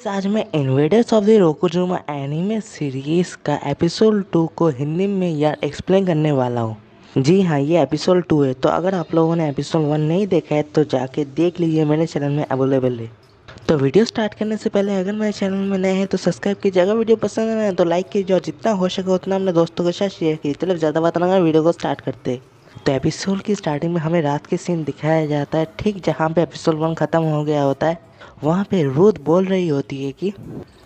आज मैं invaders of the Rokujouma anime series का एपिसोड 2 को हिंदी में एक्सप्लेन करने वाला हूँ। जी हाँ, ये एपिसोड 2 है। तो अगर आप लोगों ने एपिसोड 1 नहीं देखा है तो जाके देख लीजिए, मेरे चैनल में अवेलेबल है। तो वीडियो स्टार्ट करने से पहले अगर मेरे चैनल में नए हैं तो सब्सक्राइब कीजिए। अगर वीडियो पसंद है तो लाइक कीजिए और जितना हो सके उतना अपने दोस्तों के साथ शेयर कीजिए। चलो ज़्यादा बात ना, वीडियो को स्टार्ट करते हैं। तो एपिसोड की स्टार्टिंग में हमें रात के सीन दिखाया जाता है, ठीक जहाँ पे एपिसोड 1 ख़त्म हो गया होता है। वहाँ पे रूथ बोल रही होती है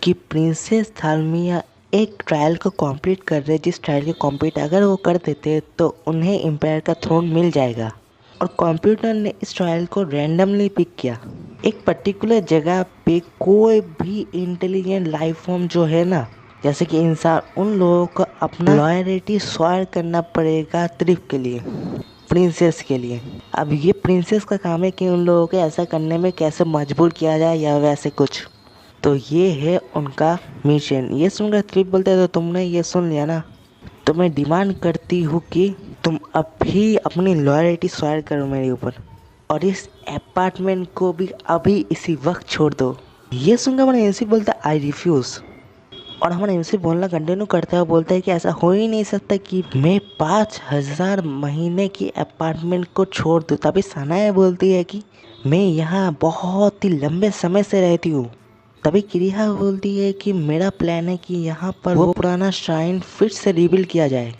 कि प्रिंसेस थालमिया एक ट्रायल को कंप्लीट कर रहे, जिस ट्रायल को कंप्लीट अगर वो कर देते तो उन्हें एम्पायर का थ्रोन मिल जाएगा। और कंप्यूटर ने इस ट्रायल को रैंडमली पिक किया। एक पर्टिकुलर जगह पे कोई भी इंटेलिजेंट लाइफ फॉर्म जो है ना, जैसे कि इंसान, उन लोगों को अपना लॉयल्टी स्वायर करना पड़ेगा ट्रिप के लिए, प्रिंसेस के लिए। अब ये प्रिंसेस का काम है कि उन लोगों को ऐसा करने में कैसे मजबूर किया जाए या वैसे कुछ। तो ये है उनका मिशन। ये सुनकर ट्रिप बोलते हैं, तो तुमने ये सुन लिया ना, तो मैं डिमांड करती हूँ कि तुम अभी अपनी लॉयल्टी स्वायर करो मेरे ऊपर और इस अपार्टमेंट को भी अभी इसी वक्त छोड़ दो। ये सुनकर मैंने ऐसे बोलता आई रिफ्यूज़। और हमारा एमसी बोलना कंटिन्यू करता है, बोलता है कि ऐसा हो ही नहीं सकता कि मैं 5,000 महीने की अपार्टमेंट को छोड़ दूँ। तभी सनाया बोलती है कि मैं यहाँ बहुत ही लंबे समय से रहती हूँ। तभी क्रिया बोलती है कि मेरा प्लान है कि यहाँ पर वो पुराना श्राइन फिर से रिबिल्ड किया जाए।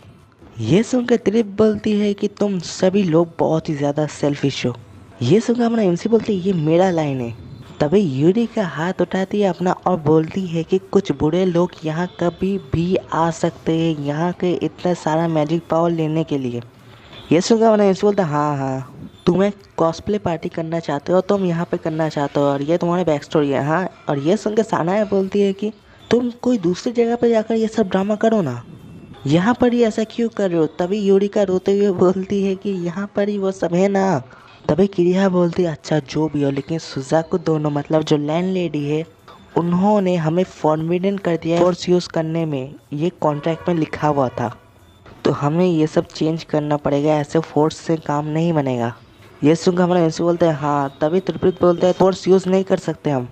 ये सुनकर त्रिप बोलती है कि तुम सभी लोग बहुत ही ज़्यादा सेल्फिश हो। ये सुनकर हमारा एमसी बोलती है ये मेरा लाइन है। तभी यूरी का हाथ उठाती है अपना और बोलती है कि कुछ बुरे लोग यहाँ कभी भी आ सकते हैं, यहाँ के इतना सारा मैजिक पावर लेने के लिए। ये सुनकर मैंने इसे बोलता हाँ, तुम्हें कॉस्प्ले पार्टी करना चाहते हो, तुम यहाँ पे करना चाहते हो और ये तुम्हारी बैक स्टोरी है। हाँ, और ये सुनकर सानाया बोलती है कि तुम कोई दूसरी जगह पर जाकर ये सब ड्रामा करो ना, यहाँ पर ही ऐसा क्यों कर रहे हो। तभी यूरिका रोते हुए बोलती है कि यहाँ पर ही वो सब है ना। तभी क्रिया बोलती है अच्छा जो भी हो, लेकिन सुजाकु दोनों, मतलब जो लैंड लेडी है, उन्होंने हमें फॉर्बिडन कर दिया है फोर्स यूज़ करने में। ये कॉन्ट्रैक्ट में लिखा हुआ था, तो हमें ये सब चेंज करना पड़ेगा, ऐसे फोर्स से काम नहीं बनेगा। ये सुनकर हमारा एमसी बोलते हैं हाँ। तभी त्रिप्रित बोलता है फोर्स यूज़ नहीं कर सकते हम।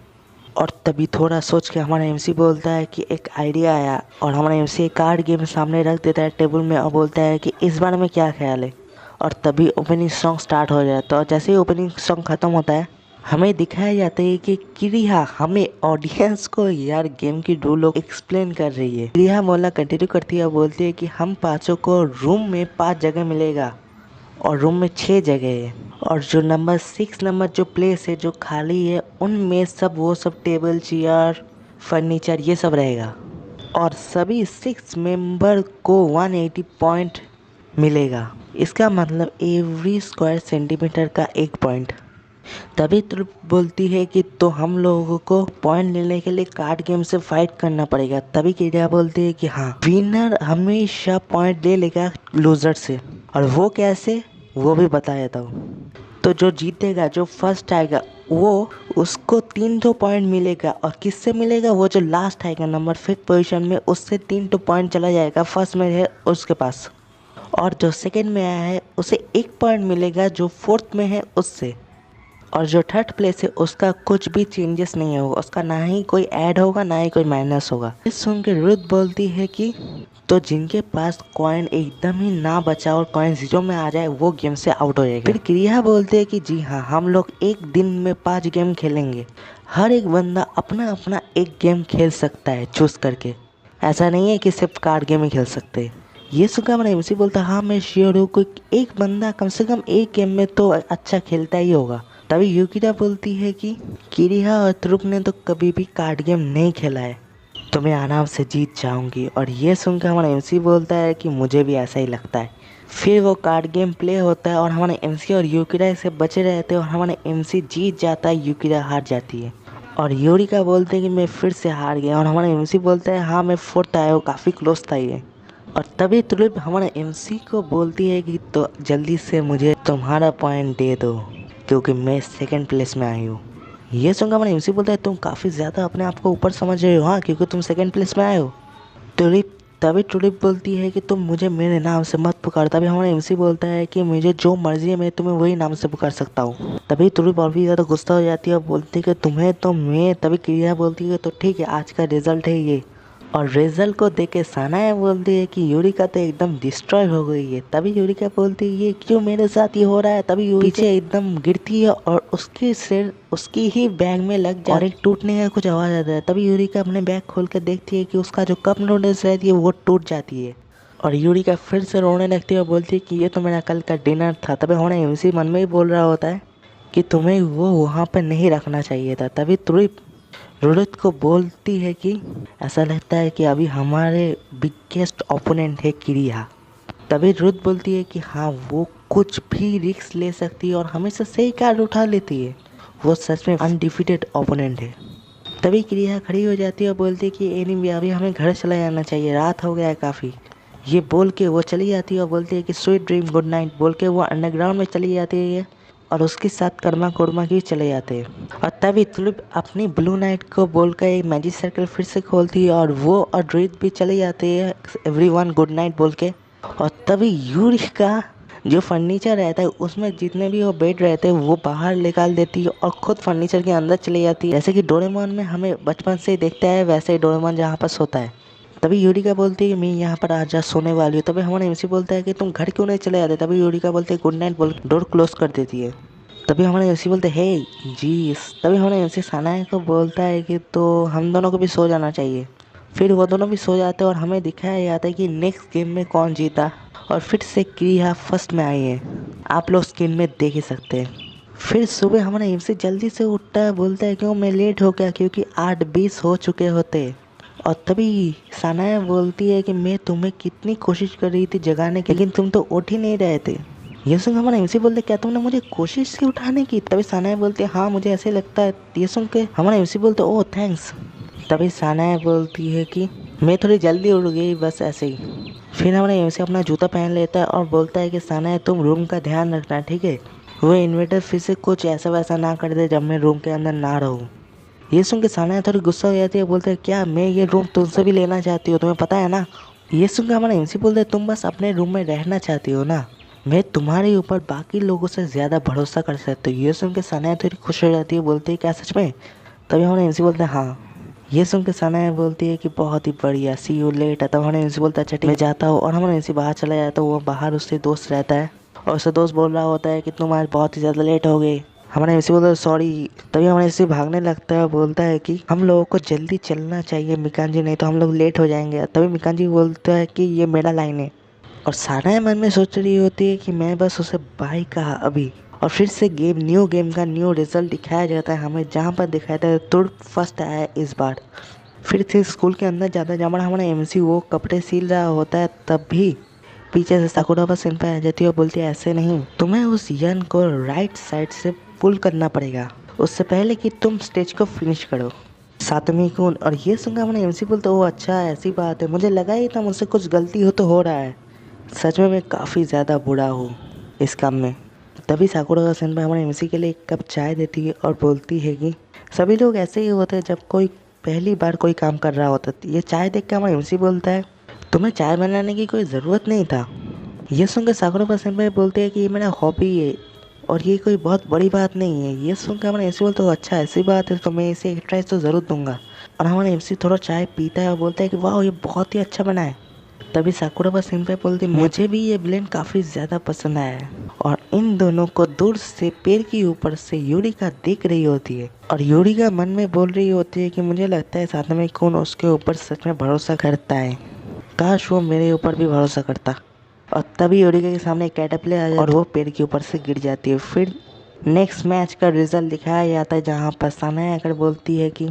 और तभी थोड़ा सोच के हमारा एमसी बोलता है कि एक आइडिया आया, और हमारा एमसी एक कार्ड गेम सामने रख देता है टेबल में और बोलता है कि इस बारे में क्या ख्याल है। और तभी ओपनिंग सॉन्ग स्टार्ट हो जाता है। और जैसे ही ओपनिंग सॉन्ग ख़त्म होता है, हमें दिखाया जाता है कि क्रिया हमें ऑडियंस को गेम की रूल एक्सप्लेन कर रही है। क्रिया बोलना कंटिन्यू करती है और बोलती है कि हम पाँचों को रूम में 5 जगह मिलेगा और रूम में 6 जगह है। और जो नंबर 6 नंबर जो प्लेस है जो खाली है, उनमें वो सब टेबल चेयर फर्नीचर ये सब रहेगा। और सभी 6 मेंबर को 180 पॉइंट मिलेगा। इसका मतलब एवरी स्क्वायर सेंटीमीटर का 1 पॉइंट। तभी ट्रिप बोलती है कि तो हम लोगों को पॉइंट लेने के लिए कार्ड गेम से फाइट करना पड़ेगा। तभी क्रिया बोलती है कि हाँ, विनर हमेशा पॉइंट ले लेगा लूजर से। और वो कैसे, वो भी बता देता हूँ। तो जो जीतेगा, जो फर्स्ट आएगा, वो उसको 3 पॉइंट मिलेगा। और किससे मिलेगा, वो जो लास्ट आएगा नंबर 5th पोजीशन में, उससे 3 पॉइंट चला जाएगा फर्स्ट में है उसके पास। और जो सेकंड में आया है उसे 1 पॉइंट मिलेगा जो 4th में है उससे। और जो 3rd प्लेस है उसका कुछ भी चेंजेस नहीं होगा, उसका ना ही कोई ऐड होगा ना ही कोई माइनस होगा। इस सुन के रुथ बोलती है कि तो जिनके पास कॉइन एकदम ही ना बचा और कॉइन 0 में आ जाए वो गेम से आउट हो जाएगा। फिर क्रिया बोलते हैं कि जी हाँ, हम लोग एक दिन में 5 गेम खेलेंगे। हर एक बंदा अपना अपना एक गेम खेल सकता है चूज करके, ऐसा नहीं है कि सिर्फ कार्ड गेम ही खेल सकते हैं। ये सुनकर मैंने एमसी बोलता हाँ मैं श्योर हूँ, कोई एक बंदा कम से कम एक गेम में तो अच्छा खेलता ही होगा। तभी यूकिरा बोलती है कि किरिया और ध्रुव ने तो कभी भी कार्ड गेम नहीं खेला है, तो मैं आराम से जीत जाऊंगी। और ये सुनकर हमारा एमसी बोलता है कि मुझे भी ऐसा ही लगता है। फिर वो कार्ड गेम प्ले होता है और हमारे एमसी और यूकिरा से बचे रहते हैं और हमारे एमसी जीत जाता है, यूकिरा हार जाती है। और यूरिका बोलते हैं कि मैं फिर से हार गया। और हमारा एमसी बोलता है हाँ मैं 4th आया हूँ, काफ़ी क्लोज था ये। और तभी तुलिप हमारे एमसी को बोलती है कि तो जल्दी से मुझे तुम्हारा पॉइंट दे दो, क्योंकि मैं 2nd प्लेस में आई हूँ। ये सुनकर हमारा एमसी बोलता है तुम काफ़ी ज़्यादा अपने आप को ऊपर समझ रहे हो, हाँ, क्योंकि तुम 2nd प्लेस में आए हो। तुलिप तभी टुलिप बोलती है कि तुम मुझे मेरे नाम से मत पुकार। तभी हमारा एमसी बोलता है कि मुझे जो मर्जी है मैं तुम्हें वही नाम से पुकार सकता हूँ। तभी टुलिप और भी ज़्यादा गुस्सा हो जाती है और बोलती है कि तुम्हें तो मैं। तभी क्रिया बोलती है तो ठीक है, आज का रिजल्ट है ये। और रिजल्ट को देख के सानाया बोलती है कि यूरिका तो एकदम डिस्ट्रॉय हो गई है। तभी यूरिका बोलती है ये क्यों मेरे साथ ये हो रहा है। तभी पीछे एकदम गिरती है और उसकी सिर उसकी ही बैग में लग जाता है और एक टूटने का कुछ आवाज आता है। तभी यूरिका अपने बैग खोल कर देखती है कि उसका जो कप नूडल्स रहती है वो टूट जाती है और यूरिका फिर से रोने लगती है और बोलती है कि ये तो मेरा कल का डिनर था। तभी हमारा एमसी मन में ही बोल रहा होता है कि तुम्हें वो वहाँ पर नहीं रखना चाहिए था। तभी तुरंत रुदित को बोलती है कि ऐसा लगता है कि अभी हमारे बिगेस्ट ओपोनेंट है क्रिया। तभी रुदित बोलती है कि हाँ, वो कुछ भी रिस्क ले सकती है और हमेशा सही कार्ड उठा लेती है। वो सच में अनडिफिटेड ओपोनेंट है। तभी क्रिया खड़ी हो जाती है और बोलती है कि एनीवे अभी हमें घर चला जाना चाहिए, रात हो गया है काफ़ी। ये बोल के वो चली जाती है और बोलती है कि स्वीट ड्रीम गुड नाइट बोल के वो अंडरग्राउंड में चली जाती है और उसके साथ कर्मा कोरमा की चले जाते हैं। और तभी तुलिप अपनी ब्लू नाइट को बोलकर एक मैजिक सर्कल फिर से खोलती है और वो और ड्रीड भी चले जाते हैं एवरीवन गुड नाइट बोल के। और तभी यूरिका जो फर्नीचर रहता है उसमें जितने भी वो बेड रहते हैं वो बाहर निकाल देती है और खुद फर्नीचर के अंदर चली जाती है। जैसे कि डोरेमोन में हमें बचपन से ही देखता है वैसे ही डोरेमोन जहाँ पर सोता है। तभी यूरिका बोलती है कि मैं यहाँ पर आज सोने वाली हूँ। तभी हमारा एमसी बोलता है कि तुम घर क्यों नहीं चले जाते। तभी यूरिका बोलती है गुड नाइट बोल डोर क्लोज कर देती है। तभी हमारे एमसी बोलते हैं हे जी। तभी हमारे एमसी सानाया को बोलता है कि तो हम दोनों को भी सो जाना चाहिए। फिर वो दोनों भी सो जाते हैं और हमें दिखाया जाता है कि नेक्स्ट गेम में कौन जीता और फिर से क्रिया फर्स्ट में आई है। आप लोग स्क्रीन में देख ही सकते हैं। फिर सुबह हमारा एमसी जल्दी से उठता है, बोलता है क्यों मैं लेट हो गया क्योंकि 8:20 हो चुके होते। और तभी सानाया बोलती है कि मैं तुम्हें कितनी कोशिश कर रही थी जगाने की लेकिन तुम तो उठ ही नहीं रहे थे। ये सुन हमारा एमसी बोलते क्या तुमने मुझे कोशिश की उठाने की। तभी सानाया बोलती है हाँ मुझे ऐसे लगता है। ये सुन के हमारा एमसी बोलते ओह थैंक्स। तभी सानाया बोलती है कि मैं थोड़ी जल्दी उठ गई बस ऐसे ही। फिर हमारा एमसी अपना जूता पहन लेता है और बोलता है कि सानाया तुम रूम का ध्यान रखना ठीक है। वो इन्वर्टर फिर से कुछ ऐसा वैसा ना कर दे जब मैं रूम के अंदर ना रहूँ। ये सुन के सानाया थोड़ी गुस्सा हो जाती है, बोलते है क्या मैं ये रूम तुमसे भी लेना चाहती हूँ, तुम्हें पता है ना। ये सुन के हमारा एमसी बोलते है तुम बस अपने रूम में रहना चाहती हो ना, मैं तुम्हारे ऊपर बाकी लोगों से ज़्यादा भरोसा कर सकती हूँ। ये सुन के सानाया थोड़ी खुश हो जाती है, बोलती है क्या सच में। तभी हमारा एमसी बोलते हैं हाँ। ये सुन के सानाया बोलती है कि बहुत ही बढ़िया सी यू लेट है। तब हमारा एमसी बोलता है अच्छा ठीक मैं जाता हूँ। और हमारा एमसी बाहर चला जाता है। वो बाहर उससे दोस्त रहता है और उससे दोस्त बोल रहा होता है कि तुम आज बहुत ही ज़्यादा लेट हो गए। हमारा एमसी बोलता है सॉरी। तभी हमारा एमसी भागने लगता है और बोलता है कि हम लोगों को जल्दी चलना चाहिए मिकान जी, नहीं तो हम लोग लेट हो जाएंगे। तभी मिकान जी बोलता है कि ये मेरा लाइन है। और सानाया मन में सोच रही होती है कि मैं बस उसे बाय कहा अभी। और फिर से न्यू गेम का न्यू रिजल्ट दिखाया जाता है हमें, जहाँ पर दिखाया जाता है तुर्क फर्स्ट आया है इस बार। फिर से स्कूल के अंदर जाता है जहाँ हमारा एमसी वो कपड़े सील रहा होता है। तब भी पीछे से साकुराबा सेंपाई आ जाती है और बोलती है ऐसे नहीं, तुम्हें उस यन को राइट साइड से पुल करना पड़ेगा उससे पहले कि तुम स्टेज को फिनिश करो सातवीं कौन। और ये सुनकर हमारा एमसी बोलते ओ अच्छा ऐसी बात है, मुझे लगा ही था मुझसे कुछ गलती हो तो हो रहा है। सच में मैं काफ़ी ज़्यादा बुरा हूँ इस काम में। तभी साकुराबा सेंपाई हमारे एमसी के लिए एक कप चाय देती है और बोलती है कि सभी लोग ऐसे ही होते हैं जब कोई पहली बार कोई काम कर रहा होता है। ये चाय देख के हमारा एमसी बोलता है तुम्हें चाय बनाने की कोई ज़रूरत नहीं था। ये सुनकर साकुराबा सेंपाई बोलते हैं कि ये मेरा हॉबी है और ये कोई बहुत बड़ी बात नहीं है। ये सुनकर हमारा एमसी बोलते हो अच्छा ऐसी बात है तो मैं इसे एक ट्राई तो ज़रूर दूंगा। और हमारा एमसी थोड़ा चाय पीता है और बोलता है कि वाह ये बहुत ही अच्छा बना है। तभी साकुराबा सेंपाई बोलती मुझे भी ये ब्लेंड काफ़ी ज़्यादा पसंद आया है। और इन दोनों को दूर से पेड़ के ऊपर से यूरिका देख रही होती है और यूरिका मन में बोल रही होती है कि मुझे लगता है सातवें कौन उसके ऊपर सच में भरोसा करता है, काश वो मेरे ऊपर भी भरोसा करता। और तभी यूरिका के सामने एक कैटरपिलर आ जाता है और वो पेड़ के ऊपर से गिर जाती है। फिर नेक्स्ट मैच का रिजल्ट दिखाया जाता है जहाँ पर सानाया आकर बोलती है कि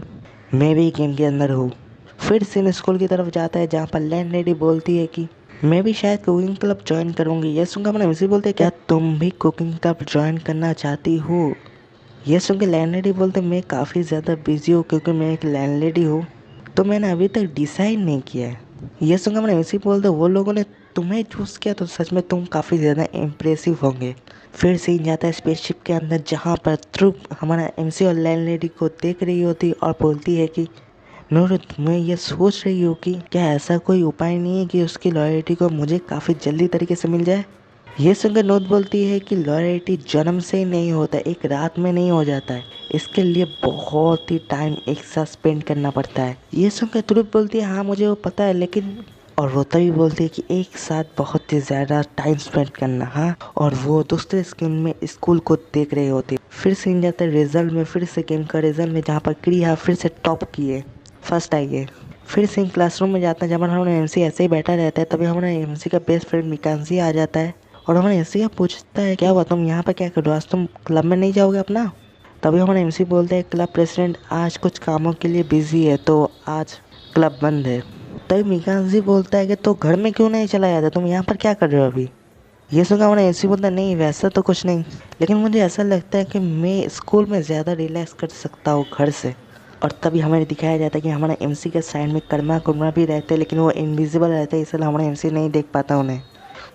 मैं भी गेम के अंदर हूँ। फिर सीन स्कूल की तरफ जाता है जहाँ पर लैंड लेडी बोलती है कि मैं भी शायद कुकिंग क्लब ज्वाइन करूँगी। ये सुनकर हमारे एमसी बोलते हैं क्या तुम भी कुकिंग क्लब ज्वाइन करना चाहती हो। ये सुन के लैंड लेडी बोलते मैं काफ़ी ज़्यादा बिजी हूँ क्योंकि मैं एक लैंड लेडी हूँ तो मैंने अभी तक डिसाइड नहीं किया है। ये सुनकर हमारे एमसी बोलते वो लोगों ने तुम्हें चूज़ किया तो सच में तुम काफ़ी ज़्यादा इम्प्रेसिव होंगे। फिर सीन जाता है स्पेसशिप के अंदर जहाँ पर ध्रुव हमारा एमसी और लैंड लेडी को देख रही होती और बोलती है कि नूर, तुम्हें ये सोच रही हो कि क्या ऐसा कोई उपाय नहीं है कि उसकी लॉयल्टी को मुझे काफ़ी जल्दी तरीके से मिल जाए? ये सुनकर नोट बोलती है कि लॉयल्टी जन्म से ही नहीं होता, एक रात में नहीं हो जाता है। इसके लिए बहुत ही टाइम एक साथ स्पेंड करना पड़ता है। ये सुनकर तुरुप बोलती है हाँ मुझे वो पता है, लेकिन और रोता भी बोलती है कि एक साथ बहुत ही ज़्यादा टाइम स्पेंड करना। हाँ, और वो दूसरे स्क्रीन में स्कूल को देख रहे होते। फिर से इन जाता है रिजल्ट में, फिर से गेम का रिजल्ट में, जहाँ पर क्रिया फिर से टॉप किए, फर्स्ट आई है। फिर से क्लासरूम में जाता है जब हमारा एमसी ऐसे ही बैठा रहता है। तभी हमारा एमसी का बेस्ट फ्रेंड मिकांसी आ जाता है और हमारा एमसी का पूछता है क्या हुआ, तुम यहाँ पर क्या कर रहे हो, आज तुम क्लब में नहीं जाओगे अपना? तभी हमारा एमसी बोलता है क्लब प्रेसिडेंट आज कुछ कामों के लिए बिजी है तो आज क्लब बंद है। तभी मिकांसी बोलता है कि तो घर में क्यों नहीं चला जाता, तुम यहाँ पर क्या कर रहे हो अभी? ये सुनकर हमारा एमसी बोलता है नहीं वैसा तो कुछ नहीं, लेकिन मुझे ऐसा लगता है कि मैं स्कूल में ज़्यादा रिलैक्स कर सकता हूँ घर से। और तभी हमें दिखाया जाता है कि हमारा एमसी के साइड में कर्मा कुर्मा भी रहते हैं, लेकिन वो इनविजिबल रहते हैं, इसलिए हमारा एमसी नहीं देख पाता उन्हें।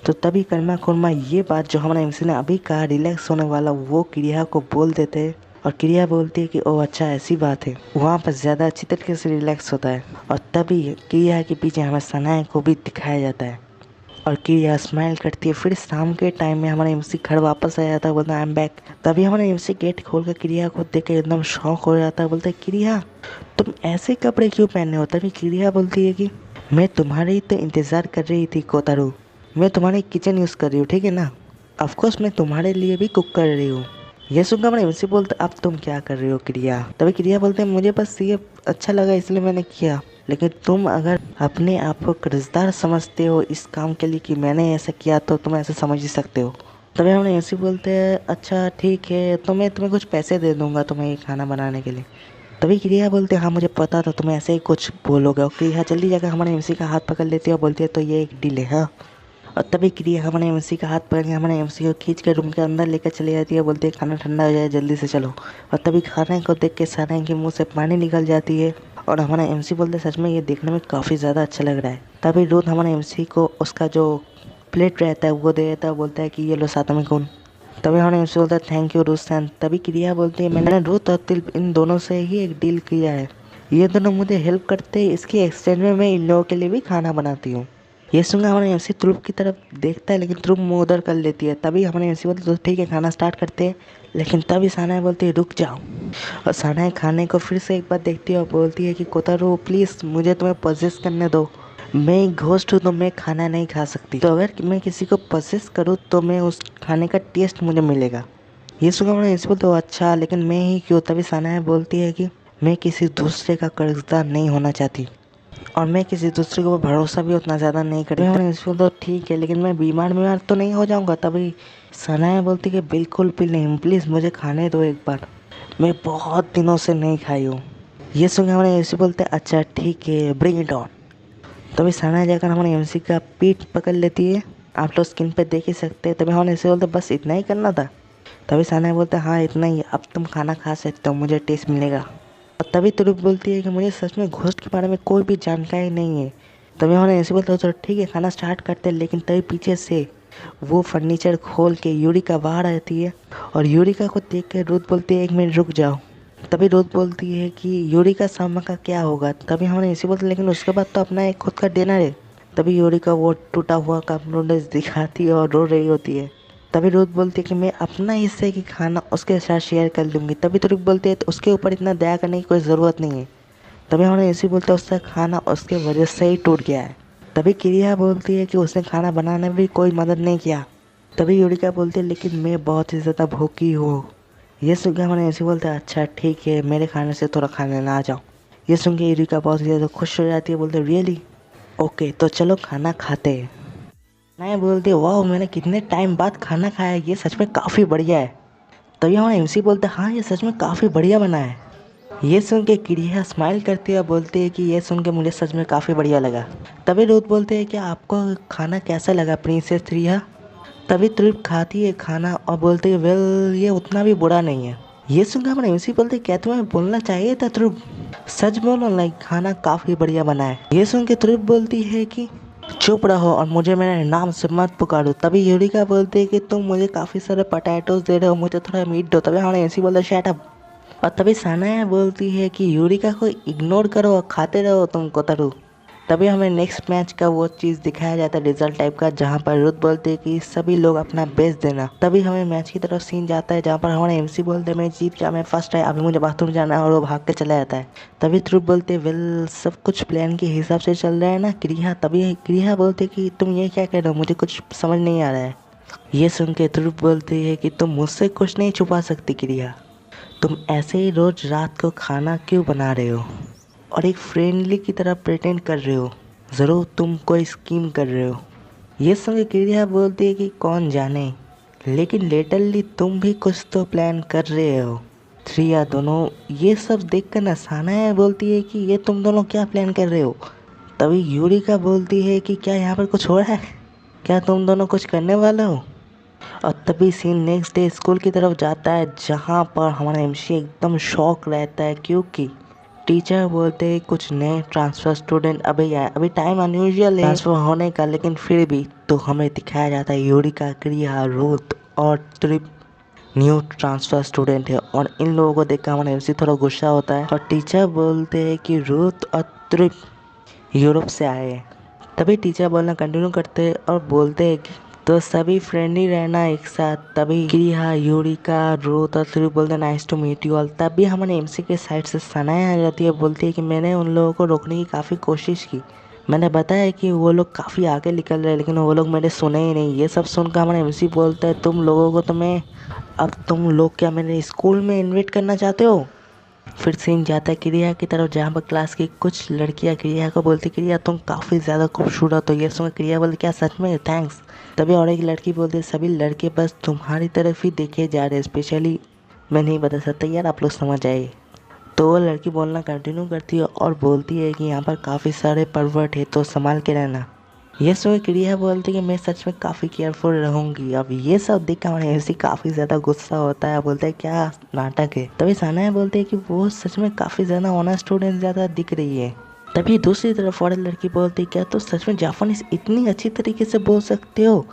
तो तभी कर्मा कुर्मा ये बात जो हमारा एमसी ने अभी कहा रिलैक्स होने वाला, वो क्रिया को बोल देते हैं। और क्रिया बोलती है कि ओह अच्छा ऐसी बात है, वहाँ पर ज़्यादा अच्छी तरीके से रिलैक्स होता है। और तभी क्रिया के पीछे हमें सनाए को भी दिखाया जाता है और क्रिया स्माइल करती है। फिर शाम के टाइम में हमारा एमसी घर वापस आ जाता है, बोलता है आई एम बैक। तभी हमारा एमसी गेट खोल कर क्रिया को देख के एकदम शॉक हो जाता है, बोलता है क्रिया तुम ऐसे कपड़े क्यों पहने हो? तभी क्रिया बोलती है कि मैं तुम्हारी तो इंतज़ार कर रही थी कोतारू, मैं तुम्हारी किचन यूज़ कर रही हूँ, ठीक है ना? ऑफकोर्स मैं तुम्हारे लिए भी कुक कर रही हूँ। ये सुनकर हमारा एमसी बोलता अब तुम क्या कर रही हो क्रिया? तभी क्रिया बोलते हैं मुझे बस ये अच्छा लगा इसलिए मैंने किया, लेकिन तुम अगर अपने आप को कर्जदार समझते हो इस काम के लिए कि मैंने ऐसा किया तो तुम ऐसा समझ ही सकते हो। तभी हम एमसी बोलते हैं अच्छा ठीक है तो मैं तुम्हें कुछ पैसे दे दूंगा तुम्हें ये खाना बनाने के लिए। तभी क्रिया बोलते हैं हाँ मुझे पता था तुम ऐसे ही कुछ बोलोगे। और क्रिया जल्दी जाकर हमारे एमसी का हाथ पकड़ लेती है और बोलती है तो ये एक डील है हाँ। और तभी क्रिया हमारे एमसी का हाथ पकड़ के हमारे एमसी को खींच कर रूम के अंदर लेकर चली जाती है, बोलती है खाना ठंडा हो जाए जल्दी से चलो। और तभी खाने को देख के सारे के मुंह से पानी निकल जाती है और हमारा एमसी बोलते सच में ये देखने में काफ़ी ज़्यादा अच्छा लग रहा है। तभी रोज हमारे एमसी को उसका जो प्लेट रहता है वो दे देता है, बोलता है कि ये लो सातों में कौन। तभी हमारे एमसी बोलता है थैंक यू रुस्तान। तभी क्रिया बोलती है मैंने रूथ और तिल इन दोनों से ही एक डील किया है, ये दोनों मुझे हेल्प करते हैं, इसके एक्सचेंज में मैं इन लोगों के लिए भी खाना बनाती हूँ। ये सुनकर हमारे एमसी ध्रुव की तरफ देखता है, लेकिन ध्रुव मुँह उधर कर लेती है। तभी हमारे एमसी बोलते तो ठीक है खाना स्टार्ट करते हैं, लेकिन तभी सानाए बोलती है रुक जाओ। और सानाए खाने को फिर से एक बार देखती है और बोलती है कि कोतारू प्लीज़ मुझे तुम्हें पजेस करने दो, मैं एक घोस्ट हूँ तो मैं खाना नहीं खा सकती, तो अगर मैं किसी को पजेस करूँ तो मैं उस खाने का टेस्ट मुझे मिलेगा। ये सुनकर हमारे एमसी बोलते अच्छा लेकिन मैं ही क्यों? तभी सानाए बोलती है कि मैं किसी दूसरे का कर्जदार नहीं होना चाहती और मैं किसी दूसरे के ऊपर भरोसा भी उतना ज़्यादा नहीं करती। मैंने इसको तो ठीक है लेकिन मैं बीमार तो नहीं हो जाऊंगा? तभी सनाया बोलती कि बिल्कुल भी नहीं, प्लीज़ मुझे खाने दो एक बार, मैं बहुत दिनों से नहीं खाई हूँ। ये सुन के हमारे एमसी बोलते अच्छा ठीक है ब्रिंग इट ऑन। तभी सनाया जाकर हमारे एमसी का पीठ पकड़ लेती है, आप लोग स्क्रीन पे देख ही सकते हैं। तभी हमारे एमसी बोलते बस इतना ही करना था? तभी सनाया बोलते हाँ इतना ही, अब तुम खाना खा सकते हो, मुझे टेस्ट मिलेगा। और तभी तुरुप बोलती है कि मुझे सच में घोस्ट के बारे में कोई भी जानकारी नहीं है। तभी उन्होंने ऐसे बोलता तो ठीक है खाना स्टार्ट करते हैं, लेकिन तभी पीछे से वो फर्नीचर खोल के यूरिका बाहर आती है और यूरिका को देख कर रुथ बोलती है एक मिनट रुक जाओ। तभी रुथ बोलती है कि यूरिका सामा का क्या होगा? तभी हमने ऐसे बोलते लेकिन उसके बाद तो अपना एक खुद का डिनर है। तभी यूरिका वो टूटा हुआ कप नूडल्स दिखाती है और रो रही होती है। तभी रुथ बोलती है कि मैं अपना हिस्से की खाना उसके साथ शेयर कर लूँगी। तभी तुरुप बोलती है तो उसके ऊपर इतना दया करने की कोई ज़रूरत नहीं है। तभी हमने ऐसे बोलते उसका खाना उसके वजह से ही टूट गया है। तभी क्रिया बोलती है कि उसने खाना बनाने में भी कोई मदद नहीं किया। तभी यूरिका बोलती है लेकिन मैं बहुत ही ज़्यादा भूखी हूँ। ये सुन के हमने ऐसे बोलते अच्छा ठीक है मेरे खाने से थोड़ा खा लेना आ जाओ। ये सुन के यूरिका बहुत ही ज़्यादा खुश हो जाती है, बोलते रियली ओके तो चलो खाना खाते हैं। मैं बोलती है वाह मैंने कितने टाइम बाद खाना खाया, ये सच में काफ़ी बढ़िया है। तभी हमारा एमसी बोलता है हाँ ये सच में काफ़ी बढ़िया बना है। ये सुन के क्रिया स्माइल करती है और बोलती है कि ये सुन के मुझे सच में काफ़ी बढ़िया लगा। तभी रुथ बोलते हैं कि आपको खाना कैसा लगा प्रिंसेस रिया? तभी त्रिप खाती है खाना और बोलती है वेल ये उतना भी बुरा नहीं है। ये सुनकर हमारे एमसी बोलते क्या तुम्हें बोलना चाहिए था ध्रुव, सच बोलो लाइक खाना काफ़ी बढ़िया बना है। ये सुन के ध्रुव बोलती है कि चुप रहो और मुझे मेरे नाम से मत पुकारो। तभी यूरिका बोलती है कि तुम मुझे काफ़ी सारे पोटैटोज दे रहे हो, मुझे थोड़ा मीट दो। तभी हमारे एमसी बोलते शट अप, और तभी सानाया बोलती है कि यूरिका को इग्नोर करो और खाते रहो तुम कोतारू। तभी हमें नेक्स्ट मैच का वो चीज़ दिखाया जाता है रिजल्ट टाइप का, जहाँ पर रुथ बोलती है कि सभी लोग अपना बेस्ट देना। तभी हमें मैच की तरफ सीन जाता है जहाँ पर हमारे एमसी बोलते हैं मैं जीत गया, मैं फर्स्ट है, अभी मुझे बाथरूम जाना है, और वो भाग के चला जाता है। तभी ध्रुव बोलते हैं वेल सब कुछ प्लान के हिसाब से चल रहा है ना क्रिया। तभी क्रिया बोलते कि तुम ये क्या कह रहे हो, मुझे कुछ समझ नहीं आ रहा है। ये सुन के ध्रुव बोलती है कि तुम मुझसे कुछ नहीं छुपा सकती क्रिया, तुम ऐसे ही रोज रात को खाना क्यों बना रहे हो और एक फ्रेंडली की तरह प्रेटेंड कर रहे हो, ज़रूर तुम कोई स्कीम कर रहे हो। ये सुन के क्रिया बोलती है कि कौन जाने, लेकिन लेटरली तुम भी कुछ तो प्लान कर रहे हो। थ्रिया दोनों ये सब देख कर सानाया बोलती है कि ये तुम दोनों क्या प्लान कर रहे हो। तभी यूरिका बोलती है कि क्या यहाँ पर कुछ हो रहा है, क्या तुम दोनों कुछ करने वाले हो। और तभी सीन नेक्स्ट डे स्कूल की तरफ जाता है जहाँ पर हमारा एमसी एकदम शॉक रहता है क्योंकि टीचर बोलते हैं कुछ नए ट्रांसफ़र स्टूडेंट अभी आए, अभी टाइम अनयूजुअल है ट्रांसफ़र होने का, लेकिन फिर भी तो हमें दिखाया जाता है यूरिका, क्रिया, रुथ और त्रिप न्यू ट्रांसफ़र स्टूडेंट है। और इन लोगों को देखकर हमारा एमसी थोड़ा गुस्सा होता है और टीचर बोलते हैं कि रुथ और त्रिप यूरोप से आए हैं। तभी टीचर बोलना कंटिन्यू करते हैं और बोलते हैं कि तो सभी फ्रेंडली रहना एक साथ। तभी क्रिया, यूरिका, रुथ और त्रिप बोलते हैं nice to meet you all. तभी हमारे एमसी के साइड से सनाया आ जाती है, बोलती है कि मैंने उन लोगों को रोकने की काफ़ी कोशिश की, मैंने बताया कि वो लोग काफ़ी आगे निकल रहे हैं, लेकिन वो लोग मेरे सुने ही नहीं। ये सब सुनकर हमारा एमसी बोलता है तुम लोगों को तो मैं, अब तुम लोग क्या मेरे स्कूल में इन्वाइट करना चाहते हो। फिर सीन जाता है क्रिया की तरफ जहाँ पर क्लास की कुछ लड़कियाँ क्रिया को बोलती क्रिया तुम काफ़ी ज़्यादा खूबसूरत हो। ये सुन क्रिया बोलती क्या सच में, थैंक्स। तभी और एक लड़की बोलती सभी लड़के बस तुम्हारी तरफ ही देखे जा रहे हैं, स्पेशली मैं नहीं बता सकता यार, आप लोग समझ आए। तो वो लड़की बोलना कंटिन्यू करती है और बोलती है कि यहाँ पर काफ़ी सारे परवर्ट है तो संभाल के रहना। ये सुन क्रिया बोलती है कि मैं सच में काफ़ी केयरफुल रहूँगी। अब ये सब देख कर हमारे एमसी काफ़ी ज़्यादा गुस्सा होता है, बोलता है क्या नाटक है। तभी सानाया बोलती है कि वो सच में काफ़ी ज़्यादा ऑनर स्टूडेंट ज़्यादा दिख रही है। तभी दूसरी तरफ और लड़की बोलती है क्या तो सच में जापानीज इतनी अच्छी तरीके से बोल सकते हो।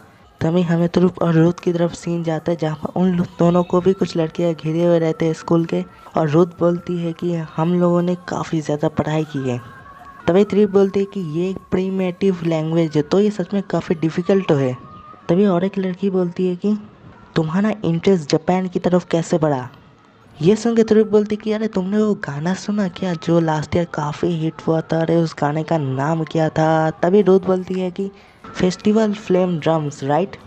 तभी हमें ध्रुव और रुथ की तरफ सीन जाता है जहाँ पर उन दोनों को भी कुछ लड़कियाँ घिरे हुए रहते हैं स्कूल के, और रुथ बोलती है कि हम लोगों ने काफ़ी ज़्यादा पढ़ाई की है। तभी त्रिप बोलती है कि ये एक प्रीमेटिव लैंग्वेज है तो ये सच में काफ़ी डिफ़िकल्ट है। तभी और एक लड़की बोलती है कि तुम्हारा इंटरेस्ट जापान की तरफ कैसे बढ़ा। ये सुन के त्रिप बोलती कि अरे तुमने वो गाना सुना क्या जो लास्ट ईयर काफ़ी हिट हुआ था, अरे उस गाने का नाम क्या था। तभी रुथ बोलती है कि फेस्टिवल फ्लेम ड्रम्स राइट।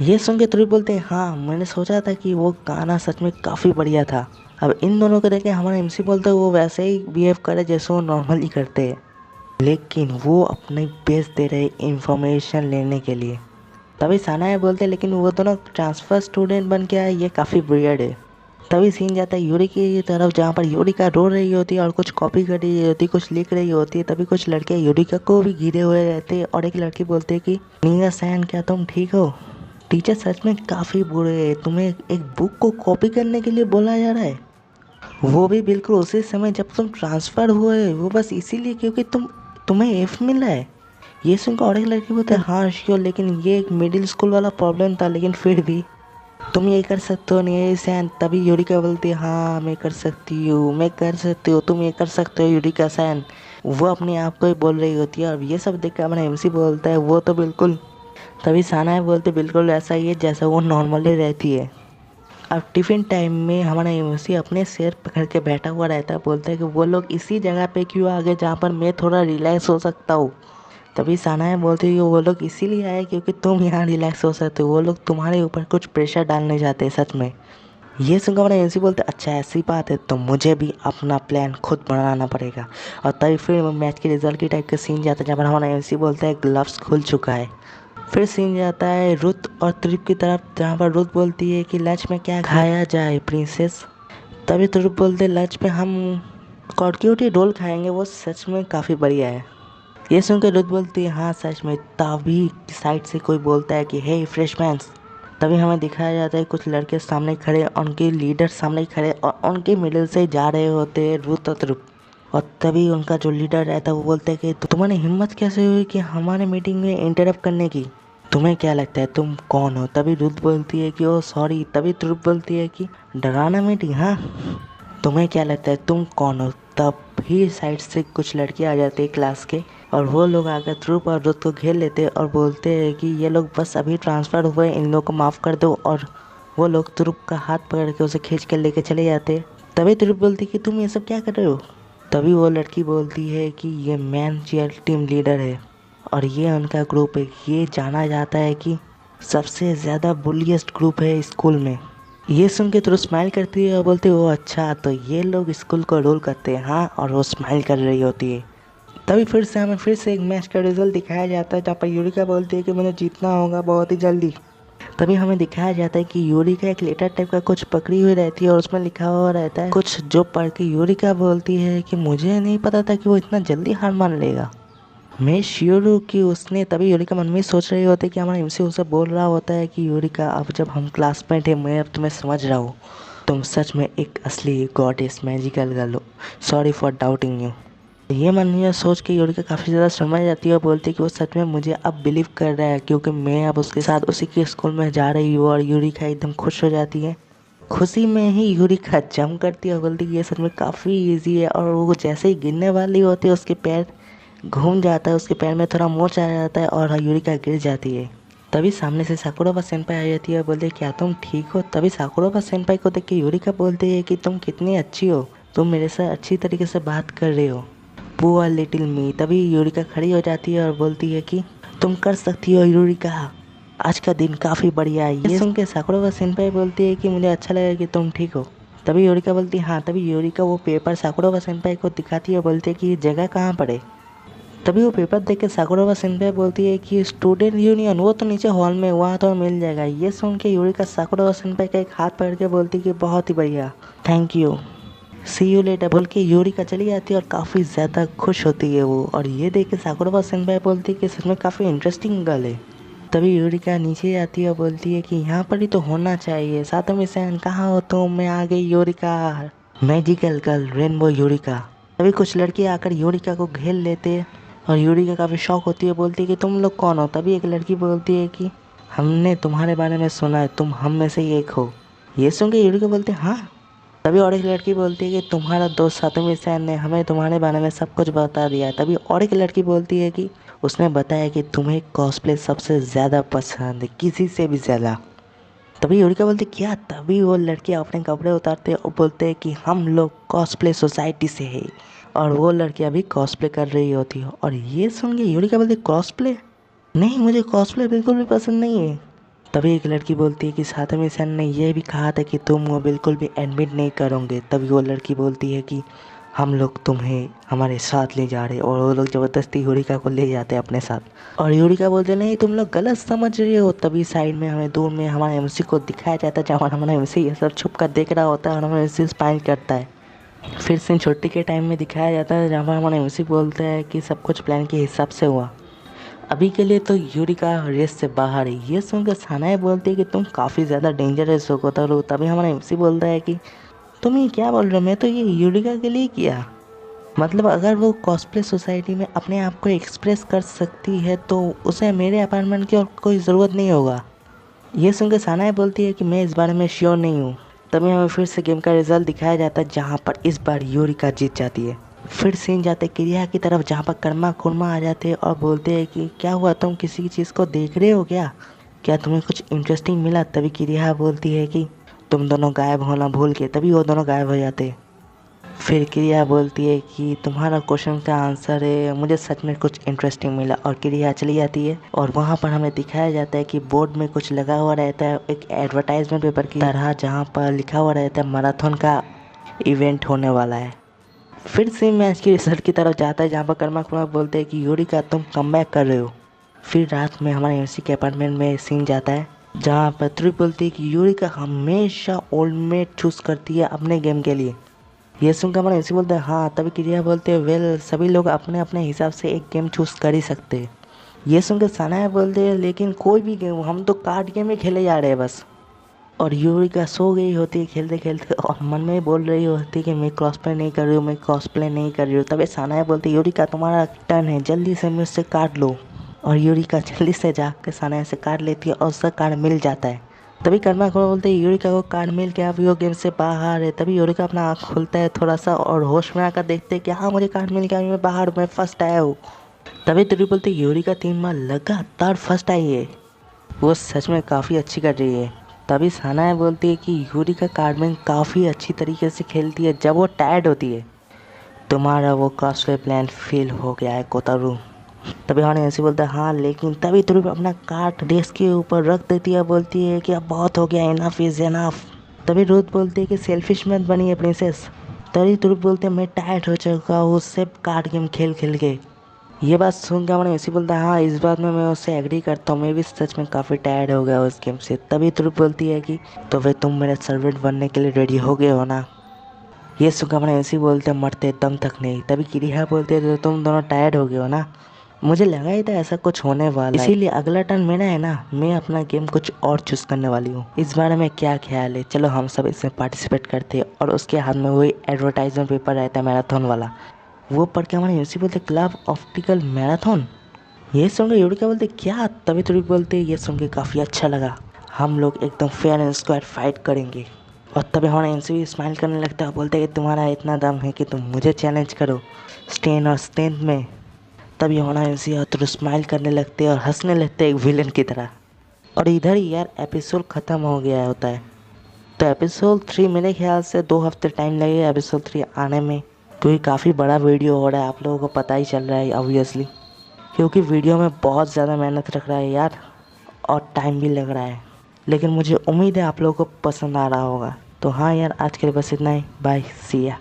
ये सुन के त्रिप बोलते हैं हाँ मैंने सोचा था कि वो गाना सच में काफ़ी बढ़िया था। अब इन दोनों को देखे हमारा एमसी बोलता है वो वैसे ही बिहेव करे जैसे वो नॉर्मली करते हैं, लेकिन वो अपने बेस दे रहे इंफॉर्मेशन लेने के लिए। तभी सानाया बोलते हैं लेकिन वो दोनों ट्रांसफ़र स्टूडेंट बन के आए, ये काफ़ी वियर्ड है। तभी सीन जाता है यूरी की तरफ जहाँ पर यूरिका रो रही होती है और कुछ कॉपी कर रही होती है, कुछ लिख रही होती है। तभी कुछ लड़के यूरिका को भी घिरे हुए रहते हैं और एक लड़की बोलती है कि नीना सैन क्या तुम ठीक हो, टीचर सच में काफ़ी बुरे हैं, तुम्हें एक बुक को कॉपी करने के लिए बोला जा रहा है, वो भी बिल्कुल उसी समय जब तुम ट्रांसफ़र हुए, वो बस इसीलिए क्योंकि तुम्हें एफ मिला है। ये सुनकर और एक लड़की बोलते हैं हाँ श्योर, लेकिन ये एक मिडिल स्कूल वाला प्रॉब्लम था, लेकिन फिर भी तुम ये कर सकते हो नहीं सैन। तभी यूरिका बोलती है हाँ मैं कर सकती हूँ, मैं कर सकती हूँ, तुम ये कर सकते हो यूरिका सैन। वो अपने आप को ही बोल रही होती है और ये सब देख कर हमारा एमसी बोलता है वो तो बिल्कुल। तभी सानाया बोलते बिल्कुल ऐसा ही है जैसा वो नॉर्मली रहती है। अब टिफ़िन टाइम में हमारा एमसी अपने सिर पकड़ के बैठा हुआ रहता है, बोलता है कि वो लोग इसी जगह पे क्यों आ गए जहाँ पर मैं थोड़ा रिलैक्स हो सकता हूँ। तभी सानाया बोलती है कि वो लोग इसीलिए आए क्योंकि तुम यहाँ रिलैक्स हो सकते हो, वो लोग तुम्हारे ऊपर कुछ प्रेशर डालने जाते हैं सच में। ये सुनकर हमारा एमसी बोलते अच्छा ऐसी बात है तो मुझे भी अपना प्लान खुद बनाना पड़ेगा। और तभी फिर मैच के रिजल्ट की टाइप का सीन जाता है जहाँ पर हमारा एमसी बोलता है ग्लव्स खुल चुका है। फिर सीन जाता है रुथ और त्रिप की तरफ जहाँ पर रुथ बोलती है कि लंच में क्या खाया जाए प्रिंसेस। तभी त्रिप बोलते लंच में हम कॉर्क्यूटी रोल खाएंगे, वो सच में काफ़ी बढ़िया है। ये सुनकर रुथ बोलती है हाँ सच में। तभी साइड से कोई बोलता है कि हे फ्रेशमैन्स। तभी हमें दिखाया जाता है कुछ लड़के सामने खड़े, उनके लीडर सामने खड़े और उनके मिडिल से जा रहे होते हैं रुथ और त्रिप। और तभी उनका जो लीडर रहता है वो बोलता है कि तुम्हारी हिम्मत कैसे हुई कि हमारे मीटिंग में इंटरप्ट करने की, तुम्हें क्या लगता है तुम कौन हो। तभी रुथ बोलती है कि ओ सॉरी। तभी त्रिप बोलती है कि डराना मीटिंग, हाँ तुम्हें क्या लगता है तुम कौन हो? तब भी साइड से कुछ लड़के आ जाते हैं क्लास के, और वो लोग आकर ध्रुव और रुद्र को घेर लेते हैं और बोलते हैं कि ये लोग बस अभी ट्रांसफ़र हुए, इन लोगों को माफ़ कर दो। और वो लोग ध्रुव का हाथ पकड़ के उसे खींच कर लेके चले जाते हैं। तभी ध्रुव बोलती कि तुम ये सब क्या कर रहे हो? तभी वो लड़की बोलती है कि ये मैन चियर टीम लीडर है और ये उनका ग्रुप है। ये जाना जाता है कि सबसे ज़्यादा बुलिएस्ट ग्रुप है स्कूल में। ये सुन के ध्रुव स्माइल करती है और बोलती है ओ अच्छा, तो ये लोग स्कूल को रूल करते हैं। हाँ, और वो स्माइल कर रही होती है। तभी हमें फिर से एक मैच का रिजल्ट दिखाया जाता है जहाँ पर यूरिका बोलती है कि मुझे जीतना होगा बहुत ही जल्दी। तभी हमें दिखाया जाता है कि यूरिका एक लेटर टाइप का कुछ पकड़ी हुई रहती है और उसमें लिखा हुआ रहता है कुछ, जो पढ़ के यूरिका बोलती है कि मुझे नहीं पता था कि वो इतना जल्दी हार मान लेगा। मैं श्योर हूँ कि उसने, तभी यूरिका मन में सोच रही होती है कि हमारा एमसी उसे बोल रहा होता है कि यूरिका अब जब हम क्लासमेट है मैं अब तुम्हें समझ रहा हूँ, तुम सच में एक असली गॉडेस मैजिकल गर्ल हो, सॉरी फॉर डाउटिंग यू। ये मन में सोच के यूरिका काफ़ी ज़्यादा समझ जाती है और बोलती है कि वो सच में मुझे अब बिलीव कर रहा है क्योंकि मैं अब उसके साथ उसी के स्कूल में जा रही हूँ। और यूरिका एकदम खुश हो जाती है। खुशी में ही यूरिका जंप करती है और बोलती है ये सच में काफ़ी इजी है। और वो जैसे ही गिरने वाली होती है उसके पैर घूम जाता है, उसके पैर में थोड़ा मोच आ जाता है और यूरिका गिर जाती है। तभी सामने से साकुराबा सेनपाई आ जाती है और बोलती है क्या तुम ठीक हो? तभी साकुराबा सेनपाई को देख के यूरिका बोलती है कि तुम कितनी अच्छी हो, तुम मेरे साथ अच्छी तरीके से बात कर रहे हो, पुअर लिटिल मी। तभी यूरिका खड़ी हो जाती है और बोलती है कि तुम कर सकती हो यूरिका, आज का दिन काफ़ी बढ़िया है। ये सुन के साकुराबा सेनपाई बोलती है कि मुझे अच्छा लगा कि तुम ठीक हो। तभी यूरिका बोलती है हाँ। तभी यूरिका वो पेपर साकुराबा सेनपाई को दिखाती है और बोलती है कि ये जगह कहाँ पर है। तभी वो पेपर देख के साकुराबा सेनपाई बोलती है कि स्टूडेंट यूनियन, वो तो नीचे हॉल में, वहाँ तो मिल जाएगा। ये सुन के यूरिका साकुराबा सेनपाई का एक हाथ पकड़ के बोलती है कि बहुत ही बढ़िया, thank you, see you later बोल के यूरिका चली जाती है और काफ़ी ज़्यादा खुश होती है वो। और ये देख के साकुराबा सेनपाई बोलती है कि सच में काफ़ी इंटरेस्टिंग गर्ल है। तभी यूरिका नीचे आती है और बोलती है कि यहाँ पर ही तो होना चाहिए। सातोमी सैन कहाँ हो तुम? मैं आ गई Eureka, magical girl rainbow Eureka. तभी कुछ लड़के आकर यूरिका को घेर लेते हैं और यूरिका काफ़ी शौक होती है, बोलती है कि तुम लोग कौन हो? तभी एक लड़की बोलती है कि हमने तुम्हारे बारे में सुना है, तुम हम में से ही एक हो। ये सुन के यूरिका बोलते हैं हाँ। तभी और एक लड़की बोलती है कि तुम्हारा दोस्त सातोमी सैन ने हमें तुम्हारे बारे में सब कुछ बता दिया है। तभी और एक लड़की बोलती है कि उसने बताया कि तुम्हें कॉस्प्ले सबसे ज़्यादा पसंद है, किसी से भी ज़्यादा। तभी यूरिका बोलती क्या? तभी वो लड़के अपने कपड़े उतारते और बोलते हैं कि हम लोग कॉस्प्ले सोसाइटी से है। और वो लड़की अभी कॉस्प्ले कर रही होती है। और ये सुन के यूरिका बोलती कॉस्प्ले नहीं, मुझे कॉस्प्ले बिल्कुल भी पसंद नहीं है। तभी एक लड़की बोलती है कि सातोमी सैन ने यह भी कहा था कि तुम वो बिल्कुल भी एडमिट नहीं करोगे। तभी वो लड़की बोलती है कि हम लोग तुम्हें हमारे साथ ले जा रहे हैं। और वो लोग ज़बरदस्ती यूरिका को ले जाते हैं अपने साथ। और यूरिका बोलते नहीं, तुम लोग गलत समझ रहे हो। तभी साइड में हमें दूर में हमारे एमसी को दिखाया जाता है, जहाँ हमारा एमसी ये सब छुप कर देख रहा होता है और हमारा एमसी स्माइल करता है। फिर सीन छुट्टी के टाइम में दिखाया जाता है, जहाँ पर हमारा एमसी बोलता है कि सब कुछ प्लान के हिसाब से हुआ, अभी के लिए तो यूरिका रेस से बाहर है। ये सुनकर सानाए बोलती है कि तुम काफ़ी ज़्यादा डेंजरस हो कोतारो। तभी हमारा एमसी बोलता है कि तुम ये क्या बोल रहे हो, मैं तो ये यूरिका के लिए किया। मतलब अगर वो कॉस्प्ले सोसाइटी में अपने आप को एक्सप्रेस कर सकती है तो उसे मेरे अपार्टमेंट की और कोई ज़रूरत नहीं होगा। ये सुनकर सानाए बोलती है कि मैं इस बारे में श्योर नहीं हूँ। तभी हमें फिर से गेम का रिजल्ट दिखाया जाता है, जहाँ पर इस बार यूरिका जीत जाती है। फिर सीन जाते क्रिया की तरफ, जहाँ पर कर्मा खुरमा आ जाते हैं और बोलते हैं कि क्या हुआ, तुम किसी चीज़ को देख रहे हो क्या तुम्हें कुछ इंटरेस्टिंग मिला? तभी क्रिया बोलती है कि तुम दोनों गायब होना भूल के। तभी वो दोनों गायब हो जाते। फिर क्रिया बोलती है कि तुम्हारा क्वेश्चन का आंसर है, मुझे सच में कुछ इंटरेस्टिंग मिला। और क्रिया चली जाती है और वहाँ पर हमें दिखाया जाता है कि बोर्ड में कुछ लगा हुआ रहता है, एक एडवर्टाइजमेंट पेपर की तरह, जहाँ पर लिखा हुआ रहता है मैराथन का इवेंट होने वाला है। फिर से मैच की रिजल्ट की तरफ जाता है, जहाँ पर कर्मा खुरमा बोलते हैं कि यूरिका तुम कमबैक कर रहे हो। फिर रात में हमारे एमसी के अपार्टमेंट में सीन जाता है, जहाँ पर ध्रुव बोलती है कि यूरिका हमेशा ओल्डमेट चूज़ करती है अपने गेम के लिए। ये सुनकर हमारे एमसी बोलते हैं हाँ। तभी क्रिया बोलते हैं वेल, सभी लोग अपने अपने हिसाब से एक गेम चूज़ कर ही सकते हैं। ये सुनकर सानाया बोलते हैं लेकिन कोई भी गेम, हम तो कार्ड गेम ही खेले जा रहे हैं बस। और यूरिका सो गई होती है खेलते खेलते और मन में बोल रही होती है कि मैं कॉस्प्ले नहीं कर रही हूँ, मैं कॉस्प्ले नहीं कर रही हूँ। तभी सानाया बोलती है यूरिका तुम्हारा टर्न है, जल्दी से मुझसे काट लो। और यूरिका जल्दी से जाकर सानाया से काट लेती है और उसका कार्ड मिल जाता है। तभी कर्मा को बोलते हैं यूरिका को कार्ड मिल गया, अभी वो गेम से बाहर है। तभी यूरिका अपना आँख खुलता है थोड़ा सा और होश में आकर देखते हैं कि हाँ मुझे कार्ड मिल गया, मैं बाहर, मैं फर्स्ट आया हूँ। तभी तुरी बोलते यूरिका 3 बार लगातार फर्स्ट आई है, वो सच में काफ़ी अच्छी कर रही है। तभी सानाया बोलती है कि यूरिका कार्डमैन काफ़ी अच्छी तरीके से खेलती है जब वो टायर्ड होती है। तुम्हारा वो कॉस्टली प्लान फेल हो गया है कोतारू। तभी हाने ऐसे बोलता है हाँ, लेकिन तभी तुरंत अपना कार्ड डेस्क के ऊपर रख देती है, बोलती है कि अब बहुत हो गया, इनफ इज इनफ। तभी रुथ बोलती है कि सेल्फिश मत बनिए प्रिंसेस। तभी तुरंत बोलते हैं मैं टायर्ड हो चुका हूँ सिर्फ कार्ड गेम खेल खेल के। ये बात सुन के मैंने ऐसे बोलता है हाँ, इस बात में मैं उससे एग्री करता हूँ, मैं भी सच में काफ़ी टायर्ड हो गया उस गेम से। तभी तुरंत बोलती है कि तो वे तुम मेरे सर्वेंट बनने के लिए रेडी हो गए हो ना। ये सुनकर मैंने ऐसे ही बोलते मरते दम तक नहीं। तभी किरिया बोलते हैं तो तुम दोनों टायर्ड हो गए हो ना। मुझे लगा ही था ऐसा कुछ होने वाला है, इसीलिए अगला टर्न मेरा है ना, मैं अपना गेम कुछ और चूज़ करने वाली हूँ। इस बारे में क्या ख्याल है, चलो हम सब इसमें पार्टिसिपेट करते हैं। और उसके हाथ में वही एडवर्टाइजमेंट पेपर रहता है मैराथन वाला, वो पढ़ के हमारे यूसी बोलते क्लब ऑप्टिकल मैराथन। ये सुन के यूरिका बोलते क्या, तभी थोड़ी बोलते ये सुन के काफ़ी अच्छा लगा, हम लोग एकदम फेयर एंड स्क्वायर फाइट करेंगे। और तभी हमारा एनसी भी स्माइल करने लगता है, बोलते कि तुम्हारा इतना दम है कि तुम मुझे चैलेंज करो स्टेन और स्ट्रेंथ में। तभी हमारा एनसी और तो स्माइल करने लगते हैं और हंसने लगते हैं एक विलन की तरह। और इधर ही यार एपिसोड ख़त्म हो गया होता है। तो एपिसोड 3 मेरे ख्याल से 2 हफ्ते टाइम लगेगा एपिसोड 3 आने में, क्योंकि काफ़ी बड़ा वीडियो हो रहा है, आप लोगों को पता ही चल रहा है ऑब्वियसली, क्योंकि वीडियो में बहुत ज़्यादा मेहनत रख रहा है यार और टाइम भी लग रहा है। लेकिन मुझे उम्मीद है आप लोगों को पसंद आ रहा होगा। तो हाँ यार, आज के लिए बस इतना ही, बाय, सी या।